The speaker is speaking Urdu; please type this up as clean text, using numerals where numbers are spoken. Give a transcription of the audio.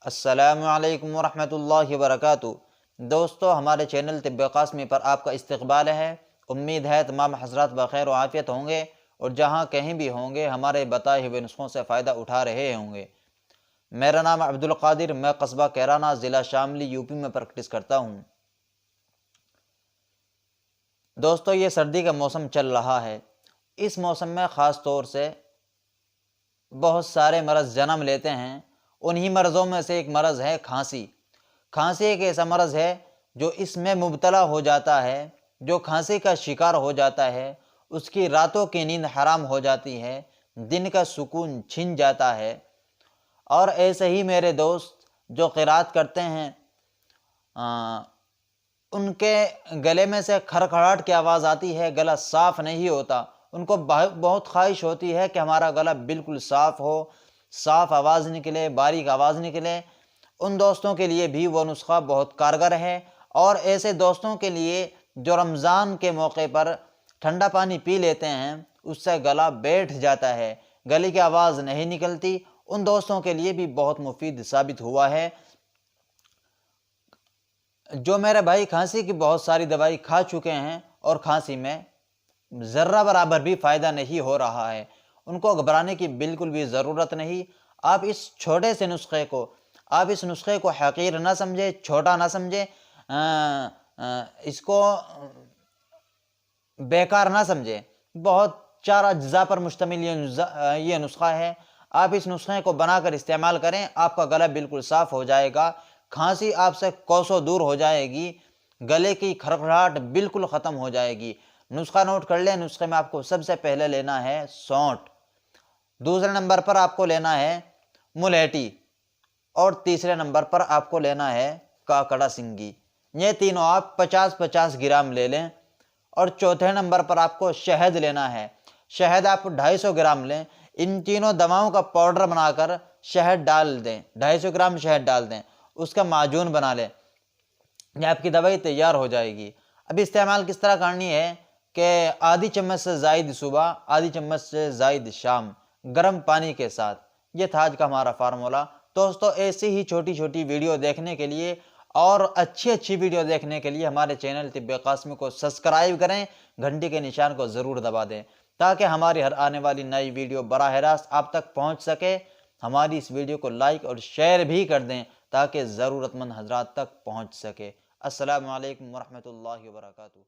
السلام علیکم ورحمۃ اللہ وبرکاتہ۔ دوستو، ہمارے چینل طب قاسمی پر آپ کا استقبال ہے۔ امید ہے تمام حضرات بخیر و عافیت ہوں گے اور جہاں کہیں بھی ہوں گے ہمارے بتائے ہوئے نسخوں سے فائدہ اٹھا رہے ہوں گے۔ میرا نام عبدالقادر، میں قصبہ کیرانہ، ضلع شاملی، یوپی میں پریکٹس کرتا ہوں۔ دوستو، یہ سردی کا موسم چل رہا ہے۔ اس موسم میں خاص طور سے بہت سارے مرض جنم لیتے ہیں۔ انہی مرضوں میں سے ایک مرض ہے کھانسی۔ کھانسی ایک ایسا مرض ہے جو اس میں مبتلا ہو جاتا ہے، جو کھانسی کا شکار ہو جاتا ہے، اس کی راتوں کی نیند حرام ہو جاتی ہے، دن کا سکون چھن جاتا ہے۔ اور ایسے ہی میرے دوست جو قرات کرتے ہیں، ان کے گلے میں سے کھڑکھڑاہٹ کی آواز آتی ہے، گلا صاف نہیں ہوتا۔ ان کو بہت خواہش ہوتی ہے کہ ہمارا گلا بالکل صاف ہو، صاف آواز نکلے، باریک آواز نکلے۔ ان دوستوں کے لیے بھی وہ نسخہ بہت کارگر ہے، اور ایسے دوستوں کے لیے جو رمضان کے موقع پر ٹھنڈا پانی پی لیتے ہیں، اس سے گلا بیٹھ جاتا ہے، گلے کی آواز نہیں نکلتی، ان دوستوں کے لیے بھی بہت مفید ثابت ہوا ہے۔ جو میرے بھائی کھانسی کی بہت ساری دوائی کھا چکے ہیں اور کھانسی میں ذرہ برابر بھی فائدہ نہیں ہو رہا ہے، ان کو گھبرانے کی بالکل بھی ضرورت نہیں۔ آپ اس چھوٹے سے نسخے کو حقیر نہ سمجھیں، چھوٹا نہ سمجھیں، اس کو بیکار نہ سمجھیں۔ بہت 4 اجزاء پر مشتمل یہ نسخہ ہے۔ آپ اس نسخے کو بنا کر استعمال کریں، آپ کا گلا بالکل صاف ہو جائے گا، کھانسی آپ سے کوسوں دور ہو جائے گی، گلے کی کھڑکھڑاہٹ بالکل ختم ہو جائے گی۔ نسخہ نوٹ کر لیں۔ نسخے میں آپ کو سب سے پہلے لینا ہے سونٹ، دوسرے نمبر پر آپ کو لینا ہے ملیٹی، اور تیسرے نمبر پر آپ کو لینا ہے کاکڑا سنگی۔ یہ تینوں آپ 50-50 گرام لے لیں، اور چوتھے نمبر پر آپ کو شہد لینا ہے۔ شہد آپ 250 گرام لیں۔ ان تینوں دواؤں کا پاؤڈر بنا کر شہد ڈال دیں، 250 گرام شہد ڈال دیں، اس کا معجون بنا لیں۔ یہ آپ کی دوائی تیار ہو جائے گی۔ اب استعمال کس طرح کرنی ہے کہ آدھی چمچ سے زائد صبح، آدھی چمچ سے زائد شام، گرم پانی کے ساتھ۔ یہ تھا آج کا ہمارا فارمولہ۔ دوستو، ایسی ہی چھوٹی چھوٹی ویڈیو دیکھنے کے لیے اور اچھی ویڈیو دیکھنے کے لیے ہمارے چینل طب قاسمی کو سبسکرائب کریں، گھنٹی کے نشان کو ضرور دبا دیں تاکہ ہماری ہر آنے والی نئی ویڈیو براہ راست آپ تک پہنچ سکے۔ ہماری اس ویڈیو کو لائک اور شیئر بھی کر دیں تاکہ ضرورت مند حضرات تک پہنچ سکے۔ السلام علیکم ورحمۃ اللہ وبرکاتہ۔